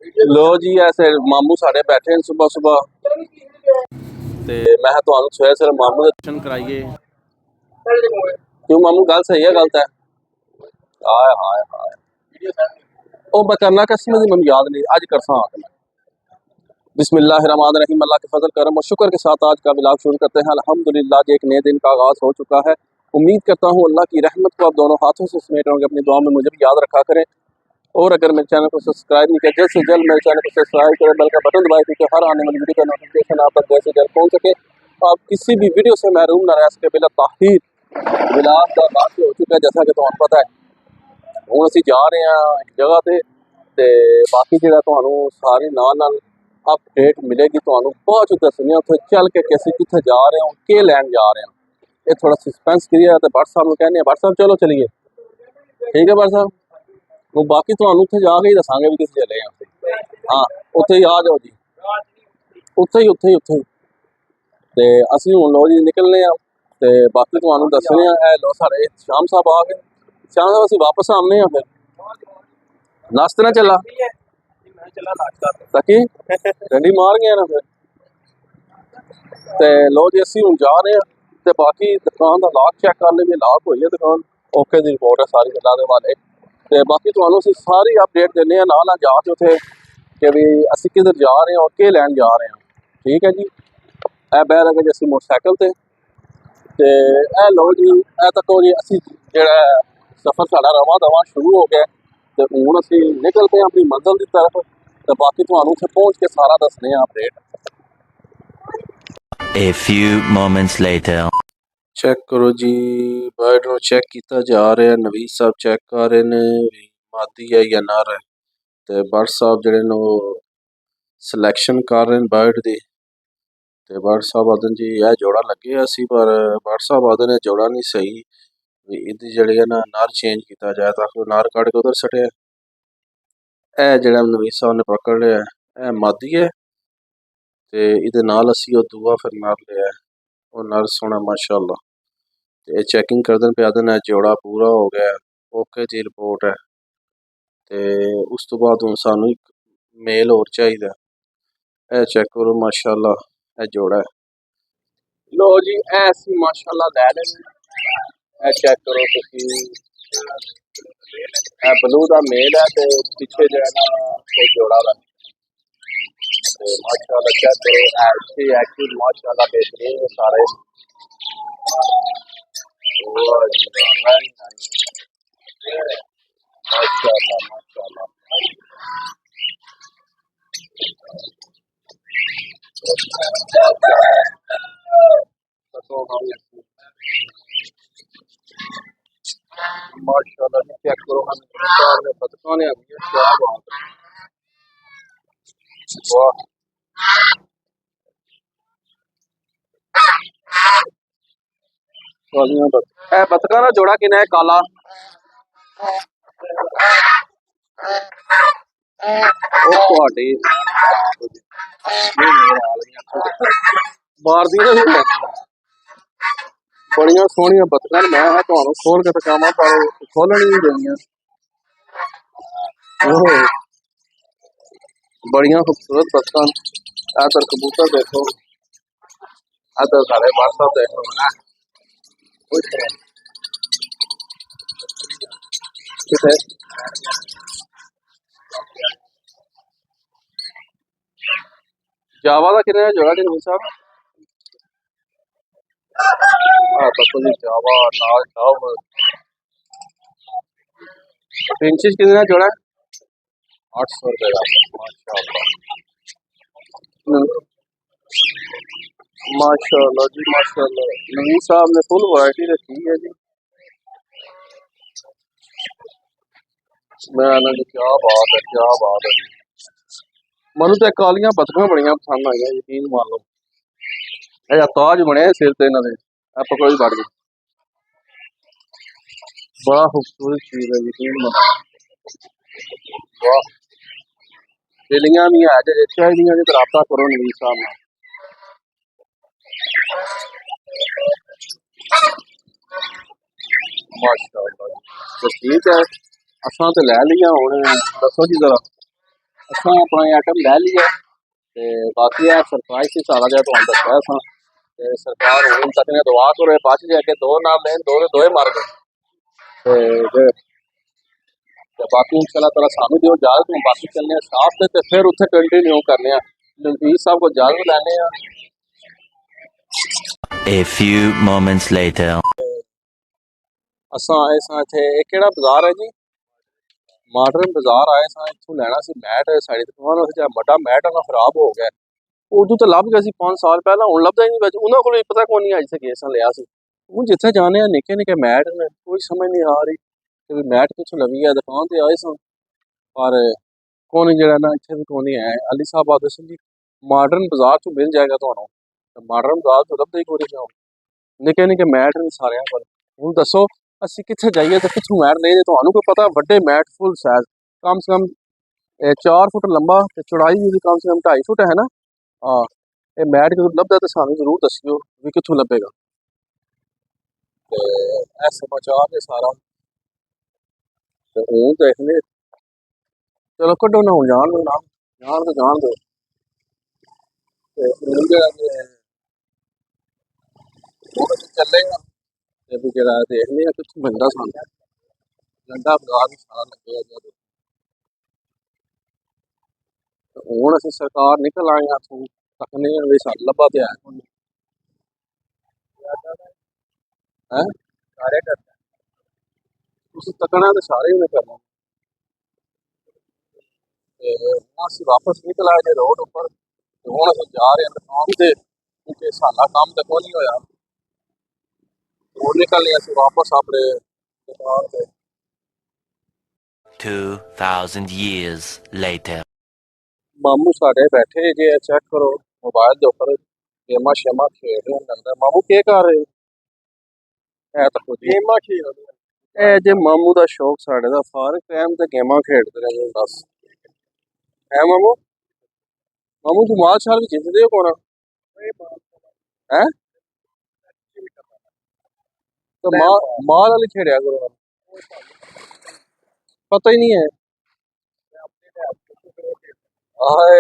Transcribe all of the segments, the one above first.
लो जी ऐसे मामू साढ़े बैठे हैं सुबह सुबह ते मैं तुहानू सवेरे सवेरे मामू दे दर्शन कराइए। क्यों मामू गल सही है गलत है? हाय हाय हाय ओ मैं करना कसम दी मैनू याद नहीं अज करसा मैं। बिस्मिल्लाहिर्रहमानिर्रहीम। अल्लाह के फजल करम और शुक्र के साथ आज का व्लॉग शुरू करते हैं। अल्हम्दुलिल्लाह जी एक नए दिन का आगाज हो चुका है। उम्मीद करता हूँ अल्लाह की रहमत को आप दोनों हाथों से समेट होंगे। अपनी दुआ में मुझे भी याद रखा करें और अगर मेरे चैनल को सब्सक्राइब नहीं किया जल्द से जल्द मेरे चैनल को सब्सक्राइब करें, बेल का बटन दबाएं ताकि हर आने वाली वीडियो का नोटिफिकेशन आप तक जल्द से जल्द पहुंच सके। आप किसी भी वीडियो से महरूम न रह सके। बिला ताखीर विलास का बात हो चुका है जैसा कि तुहानू पता है। हुण असीं जा रहे हैं एक जगह ते बाकी जो तुहानू सारी नाल अपडेट मिलेगी। तुहानू बाद च दस्सने उत्थे चल के कि असीं कित्थे जा रहे हैं, के लैन जा रहे हैं। ये थोड़ा सस्पेंस क्रिया है। भट्ट साहब नूं कहने भट्ट साहब चलो चलिए। ठीक है भट्ट साहब, वो बाकी तुहानू उत्थे जाके ही दसांगे भी कित्थे चले हैं। हाँ उत्थे ही आ जाओ जी, उत्थे ही ते असीं हुण लो जी निकलने आ ते बाकी तुहानू दस्सने आ। लो साढ़े शाम साहब आ गए। शाम साहब असीं वापस आने आ फिर नाश्ते ना चला ताकि डंडी मार गया ना फिर ते लो जी असीं हुण जा रहे हैं ते बाकी दुकान का लॉक चेक कर लेंगे। लॉक होई है दुकान, ओके दी रिपोर्ट है सारी अल्लाह दे वाले। ते बाकी तुहानू असीं सारी अपडेट देने आ नाल जाके उत्थे कि भी असीं किधर जा रहे हैं और के लैन जा रहे हैं। ठीक है जी। ए बह लगे जी असीं मोटरसाइकिल ते ए लो जी ए तको जी असीं जेड़ा सफर साडा रवां दवां शुरू हो गया ते हुण असीं निकलते हैं अपनी मंजिल की तरफ ते बाकी तुहानू उत्थे पहुंच के सारा दसने update. A few moments later. Check करो जी, बर्ड नूं चेक किया जा रहा है। नवीद साहब चेक कर रहे ने मादी है या नर है ते भट्ट साहब जिहड़े ने सिलेक्शन कर रहे हैं बर्ड दी। ते भट्ट साहब आखदे जी यह जोड़ा लगे असी, पर भट्ट साहब आखदे ने जोड़ा नहीं सही, इहदी जिहड़ी है ना नर चेंज किया जाए ताकि नर कढ़ के उधर सटे। ए जिहड़ा नवीद साहब ने पकड़ लिया है ए मादी है ते इहदे नाल असी ओह दूआ फिर नर लिया है। ओह नर सोहना माशाअल्लाह। ते चैकिंग करदे पे आखदे ने जोड़ा पूरा हो गया, ओके जी रिपोर्ट है। ते उस तो बाद हुण सानू एक मेल होर चाहिदा। ए चेक करो माशाअल्लाह ए जोड़ा है। लो जी ए असीं माशाअल्लाह लै लैने। ए चेक करो तुसीं ए ब्लू दा मेल है ते पिछे जो है ना कोई जोड़ा दा ते माशाअल्लाह चेक करो अच्छी एक्टिव माशाअल्लाह बेहतरीन है सारे। वाह जी वाह, वेरी नाइस माशाअल्लाह माशाअल्लाह। माशाअल्लाह जी चेक करो हम सामने बतखों ने अभी क्या बात है। वाह कालियां बतख ए बतखा दा जोड़ा किन्ना है काला ओ तुहाडी बाहर दी तो बड़ियां सोहनियां बतखां मैं तुहानू खोल के दिखावां पर खोलन ही नहीं देनियां। ओहो बड़ियां खूबसूरत बतखां। इधर कबूतर देखो, इधर साढ़े भट्ट साहब देखो ना किथे जावा का कितने जोड़ा जी नवीद साहब? तको जी जावा नाल टॉप पिंचिस कितने जोड़ा है? 800 रुपये का माशाअल्लाह। माशाअल्लाह जी माशाअल्लाह। नवीद साहब ने फुल वैरायटी रखी है जी। मैं ना जी क्या बात है क्या बात है। मनु तो कालियां बतखां बड़ियां पसंद आई यकीन मान लो। ए ताज बने सिर ते इन्हां दे पकड़ी बढ़ गई। बड़ा खूबसूरत चीज है यकीन मानो। वाह बिल्लियां भी है जे चाहिए तो रब्ता करो नवीद साहब नाल। माशाअल्लाह तो ठीक है असां तो लै लिया हुण दसो जी जरा असां अपना आइटम लै लिया ते बाकी है सरप्राइज ही सारा जो तुहानू दस्सिया असां ते सरकार हुन तक ने दुआ करो बच जाए कि दो नाल लेन दो दे दोए मर गए ते बाकी इंशाल्लाह ताला सानू दियो इजाजत हम बाकी चलने साथ ते फिर उत्थे कंटिन्यू करने नज़ीर साहब को इजाजत लैने A few moments later. असां आए सां इत्थे एह् केड़ा बाजार है जी मॉडर्न बाजार आए सां इत्थों लैना सी मैट साड़ी दुकान उस जा बड़ा मैट ना खराब हो गया उदू तो लभ गया सी 5 साल पहला हुन लभदा ही नहीं बच उन्हां कोल पता कोई नहीं अज तक असां लिया सी हूँ जिथे जाने निक्के निक्के मैट ने कोई समझ नहीं आ रही कि मैट किथों लवी है दुकान ते आए सां पर कौन जड़ा ना इत्थे भी कौन है अली साहब आदे सी मॉडर्न बाजार चो मिल जाएगा तुहानू मॉडर्न बाजार चो लभदा ही कोई नहीं निक्के निक्के मैट ने सारियां कोल हुण दसो ਅਸੀਂ ਕਿੱਥੇ ਜਾਈਏ ਤੇ ਕਿੱਥੋਂ ਮੈਟ ਲਈਏ ਤੁਹਾਨੂੰ ਕੋਈ ਪਤਾ ਵੱਡੇ ਮੈਟ ਫੁੱਲ ਸਾਈਜ਼ ਕਮ ਸੇ ਕਮ 4 ਫੁੱਟ ਲੰਬਾ ਤੇ ਚੌੜਾਈ ਵੀ ਕਮ ਸੇ ਕਮ 2.5 ਫੁੱਟ ਹੈ ਨਾ ਹਾਂ ਇਹ ਮੈਟ ਜਦੋਂ ਲੱਭਦਾ ਤਾਂ ਸਾਨੂੰ ਜ਼ਰੂਰ ਦੱਸਿਓ ਵੀ ਕਿੱਥੋਂ ਲੱਭੇਗਾ ਤੇ ਇਹ ਸਮਾਚਾਰ ਨੇ ਸਾਰਾ ਤੇ ਹੁਣ ਦੇਖਨੇ ਚਲੋ ਕੱਢੋ ਨਾ ਹੁਣ ਜਾਣ ਦੋ ਨਾ ਜਾਣ ਦੋ ਤੇ ਹੁਣ ਜਿਹੜਾ ਹੁਣ ਅਸੀਂ ਚੱਲੇਗਾ ਤੇ ਵੀ ਜਿਹੜਾ ਦੇਖਨੇ ਆ ਕਿੱਥੋਂ ਮਿਲਦਾ ਸਾਨੂੰ ਗੰਦਾ ਬਾਜ਼ਾਰ ਵੀ ਸਾਰਾ ਲੱਗਿਆ ਜਦ ਹੁਣ ਅਸੀਂ ਸਰਕਾਰ ਨਿਕਲ ਆਏ ਹਾਂ ਇੱਥੋਂ ਤੱਕਨੇ ਆ ਵੀ ਸਾਨੂੰ ਲੱਭਾ ਤੇ ਹੈ ਕੋਈ ਹੈ ਸਾਰੇ ਕਰਦੇ ਤੁਸੀਂ ਤੱਕਣਾ ਤੇ ਸਾਰੇ ਹੀ ਨੇ ਕਰਨਾ ਤੇ ਹੁਣ ਅਸੀਂ ਵਾਪਸ ਨਿਕਲ ਆਏ ਜੇ ਰੋਡ ਉੱਪਰ ਤੇ ਹੁਣ ਅਸੀਂ ਜਾ ਰਹੇ ਹਾਂ ਦੁਕਾਨ ਤੇ ਕਿਉਂਕਿ ਸਾਡਾ ਕੰਮ ਤਾਂ ਕੋਈ ਨਹੀਂ ਹੋਇਆ ਹੁਣ ਨਿਕਲਨੇ ਅਸੀਂ ਵਾਪਸ ਆਪਣੇ ਦੁਕਾਨ ਤੇ 2000 years later. ਮਾਮੂ ਸਾਡੇ ਬੈਠੇ ਜੇ ਚੈੱਕ ਕਰੋ ਮੋਬਾਈਲ ਦੇ ਉੱਪਰ ਗੇਮਾਂ ਸ਼ੇਮਾਂ ਖੇਡ ਰਹੇ ਲੱਗਦਾ ਮਾਮੂ ਕੀ ਕਰ ਰਹੇ ਇਹ ਤਾਂ ਕੁਝ ਗੇਮਾਂ ਖੇਡ ਰਹੇ ਇਹ ਜੇ ਮਾਮੂ ਦਾ ਸ਼ੌਕ ਸਾਡੇ ਦਾ ਸਾਰੇ ਟਾਈਮ ਤੇ ਗੇਮਾਂ ਖੇਡਦੇ ਰਹਿੰਦੇ ਬਸ ਹੈ ਮਾਮੂ ਤੂੰ ਮਾਲ ਸ਼ਾਲ ਵੀ ਜਿੱਤਦੇ ਹੋ ਕੋਣਾ ਹੈ तो माल वाली खेड़िया करो पता ही नहीं है आए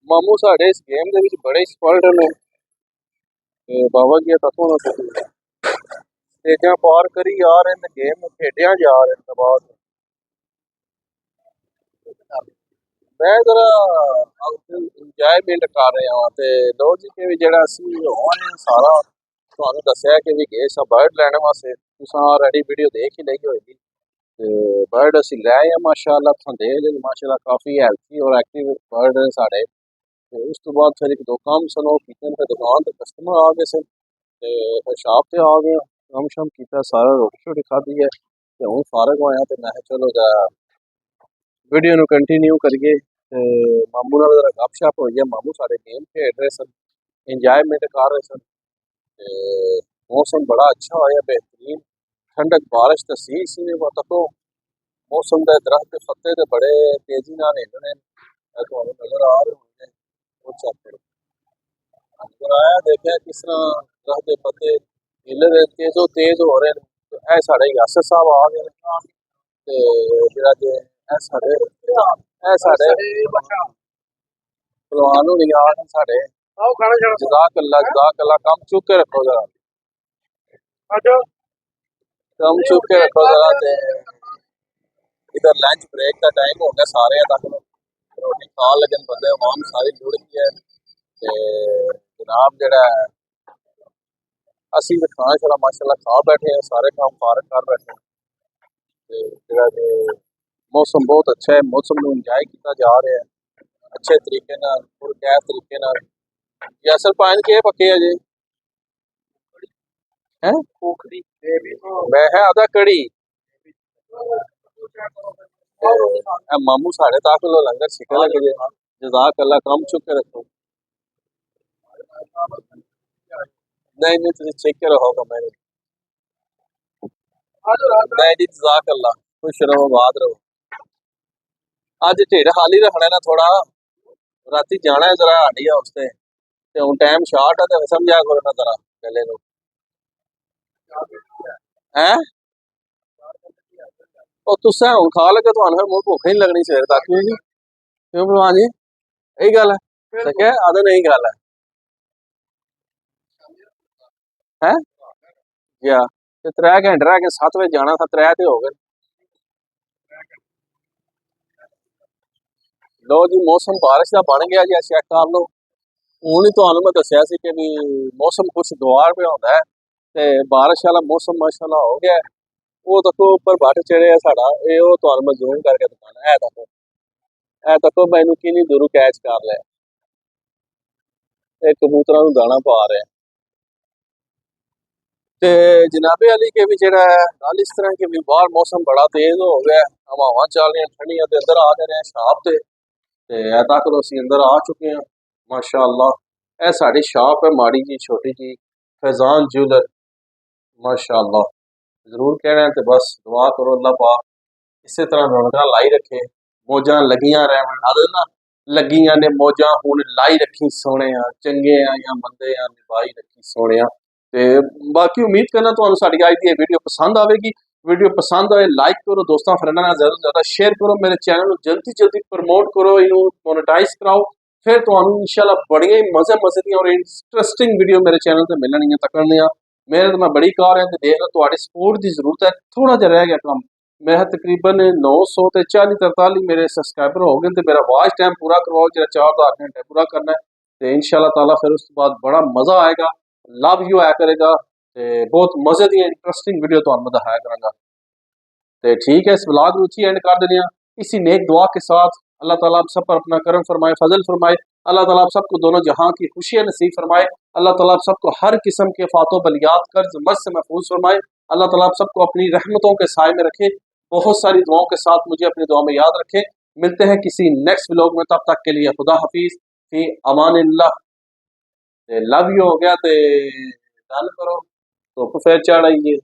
मामू साढ़े इस गेम दे विच बड़े एक्सपर्ट ने ते बाबा जी कथों ना स्टेजां पार करी आ रहे हैं गेम खेडिया जा रहे हैं बाद मैं जरा इंजॉयमेंट कर रहा हाँ ते लो जी कि भी जेड़ा असी होने सारा तुहानू दस्सिया कि भी गए सा बर्ड लैने वास्ते तुसां ऑलरेडी वीडियो देख ही लई होएगी ते बर्ड असी लै आए माशाअल्लाह तुहां देख लियो माशाअल्लाह काफ़ी हैल्थी और एक्टिव बर्ड ने साढ़े ते उस तो बाद फिर एक दो काम सन ओह कीते ते दुकान ते कस्टमर आ गए सन ते फिर शॉप ते आ गए कम शम कीता सारा रोटी शोटी खाधी है ते हुण फारग होया ते मैं चलो वीडियो नू कंटिन्यू करिए ते मामू नाल जरा गपशप होई है मामू साढ़े गेम खेड रहे सन इंजॉयमेंट कर रहे सन ते मौसम बड़ा अच्छा होया बेहतरीन ठंडक बारिश तो सी तको मौसम के दरख्त के पत्ते तो बड़े तेजी नाल हिलने तुहानू नजर आ रहे होंगे वो चेक करो अगर आया देखा किस तरह दरख्त के पत्ते हिले दे तेज हो रहे हैं तो यह साढ़े यासर साहब आ गए ते जेड़ा जे पहलवान होनी आ गए साढ़े जज़ाकल्लाह कम चुक के रखो जरा कम चुक के रखो जरा ते इधर लंच ब्रेक का टाइम हो गया सारे तक रोटी खान लगे बंदे आवाम सारी जुड़ गई है ते जनाब जेड़ा असी भी खाना शाना माशाल्लाह खा बैठे हैं सारे काम फारग कर बैठे हैं जेड़ा जे मौसम बहुत अच्छा है मौसम को इंजॉय किया जा रहा है अच्छे तरीके नाल और कैफ तरीके नाल यासर पान के पक्के है जी हैं मैं है आधा कड़ी मामू साढ़े ताकलो लंगर छिके लगे जे जज़ाकल्लाह कम चुक के रखो नहीं नहीं तुम चेक के रहो मैं नहीं जी जज़ाकल्लाह खुश रहो बात रहो अज ढिड खाली रखना ना थोड़ा राती जाना है जरा हाडी हाउस ते हुण टाइम शार्ट है तो समझा करो ना जरा गले नु हैं ਉਹ ਤੁਸੀਂ ਹੁਣ ਖਾ ਲਗੇ ਤੁਹਾਨੂੰ ਫਿਰ ਮੁੜ ਭੁੱਖ ਹੀ ਨਹੀਂ ਲੱਗਣੀ ਸਵੇਰ ਤੱਕ ਕਿਉਂ ਜੀ ਕਿਉਂ ਭਲਵਾਨ ਜੀ ਇਹੀ ਗੱਲ ਹੈ ਤਾਂ ਕਿਹਾ ਆਦੇ ਨਹੀਂ ਗੱਲ ਹੈ ਯਾ ਤੇ 3 ਘੰਟੇ ਰਹਿ ਕੇ 7 ਵਜੇ ਜਾਣਾ था 3 ਤੇ ਹੋ ਗਏ लो जी मौसम बारिश का बन गया जी चेक कर लो हूँ ही तुहानू मैं दसिया सी कि भी मौसम कुछ गवार पे होंदा है ते बारिश वाला मौसम माशाल्लाह हो गया है वो देखो ऊपर बट चढ़े है साड़ा ये वो तुहानू मैं जूम करके दिखाना है देखो मैं इनू किन्नी दूरों कैच कर लिया ये कबूतरां नू दाना पा रहे हैं ते जनाबे अली के भी जेड़ा है गल इस तरह की भी बाहर मौसम बड़ा तेज हो गया हवावां चल रही ठंडियां ते अंदर आ गए हैं शाप ते तक असीं अंदर आ चुके हैं माशाअल्लाह यह साड़ी शाप है माड़ी जी छोटी जी फैजान ज्वेलर माशाअल्लाह जरूर कहना है तो बस दुआ करो अल्लाह पाक इस तरह रौनक लाई रखे मौजा लगियां रहन आदे ना लगियां ने मौजा हुण लाई रखी सोने चंगे या मंदे निभाई रखी सोने ते बाकी उम्मीद करना तुहानू साडी अज दी वीडियो पसंद आवेगी वीडियो पसंद आए लाइक करो दोस्तों फ्रेंडां नाल ज़्यादा तो ज़्यादा शेयर करो मेरे चैनल को जल्दी जल्दी प्रमोट करो इनू मोनेटाइज कराओ फिर तुहानू इंशाल्लाह बड़ियां ही मज़े दी और इंटरस्टिंग वीडियो मेरे चैनल ते मिलणगियां तकणियां मेरे तो मैं बड़ी कार है देख लो तुहाडी सपोर्ट की जरूरत है थोड़ा जिहा रह गया काम मेरा तकरीबन 900 ते 40-43 मेरे सबसक्राइबर हो गए तो मेरा वॉच टाइम पूरा करवाओ जो 4 घंटे पूरा करना है तो इंशाल्लाह ताला फिर उस बाद बड़ा मज़ा आएगा लव यू आया करेगा ते बहुत मज़े दी इंटरस्टिंग वीडियो तुहानू मैं दिखाया करांगा तो ठीक है इस व्लॉग में एंड कर देने इसी नेक दुआ के साथ अल्लाह ताला आप सब पर अपना करम फरमाए फजल फरमाए अल्लाह ताला आप सबको दोनों जहां की खुशियां नसीब फरमाए अल्लाह ताला आप सबको हर किस्म के फातो बलियात कर्ज मस से महफूज फरमाए अल्लाह ताला आप सबको अपनी रहमतों के साए में रखे बहुत सारी दुआओं के साथ मुझे अपनी दुआ में याद रखे मिलते हैं किसी नेक्स्ट व्लॉग में तब तक के लिए खुदा हफीज फी अमानिल्लाह लव यू हो गया तो डन करो तो फिर चढ़ आइए